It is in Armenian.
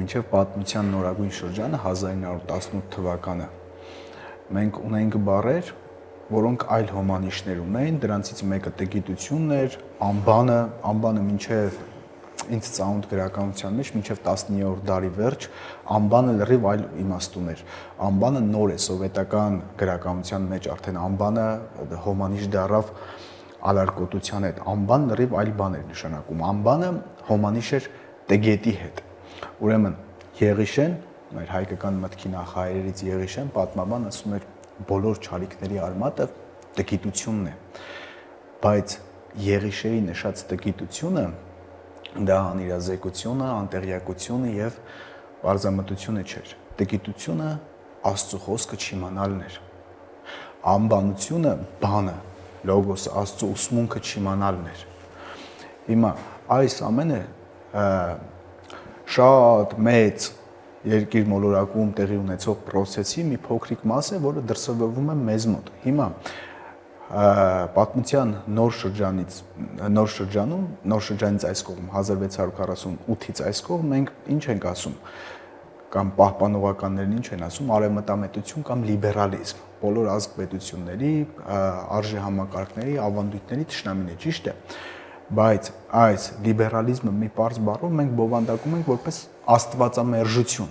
մինչև պատմության նորագույն շրջանը 1918 թվականը մենք ունենք բառեր, որոնք այլ հոմանիշներ ունեն, դրանցից մեկը տգիտությունն էր, անբանը մինչև ինձ ծանոթ գրականության մեջ մինչև 19-րդ դարի վերջ անբանը լրիվ այլ իմաստ ուներ։ Անբանը նոր է սովետական գրականության մեջ արդեն անբանը հոմանիշ դառավ ալարկոտության հետ։ Անբան լրիվ այլ բան էր նշանակում։ Անբանը հոմանիշ էր տգետի հետ։ Ուրեմն Եղիշեն, մեր հայկական մտքի նախահայրերից Եղիշեն պատմաբան ասում էր բոլոր չարիքների արմատը տգիտությունն է, բայց Եղիշեի նշած տգիտությունը դա անիրազեկությունը, անտեղյակությունը եւ պարզամտությունը չէր։ Տգիտությունը Աստծո խոսքը չիմանալն էր։ Անբանությունը բանը, լոգոսը, Աստծո ուսմունքը չիմանալն էր։ Հիմա այս ամենը շատ մեծ երկիր մոլորակում տեղի ունեցող process-ի մի փոքրիկ մաս է, որը դրսևորվում է մեզ մոտ։ Հիմա պատմության նոր շրջանից այս կողմ 1648-ից այս կողմ մենք ինչ ենք ասում կամ պահպանողականներն ինչ են ասում արևմտամետություն կամ լիբերալիզմ, բոլոր ազգ-պետությունների, արժեհամակարգների, ավանդույթների թշնամին է, ճիշտ է, բայց այս լիբերալիզմը մի պարզ բառով մենք բովանդակում ենք որպես աստվածամերժություն։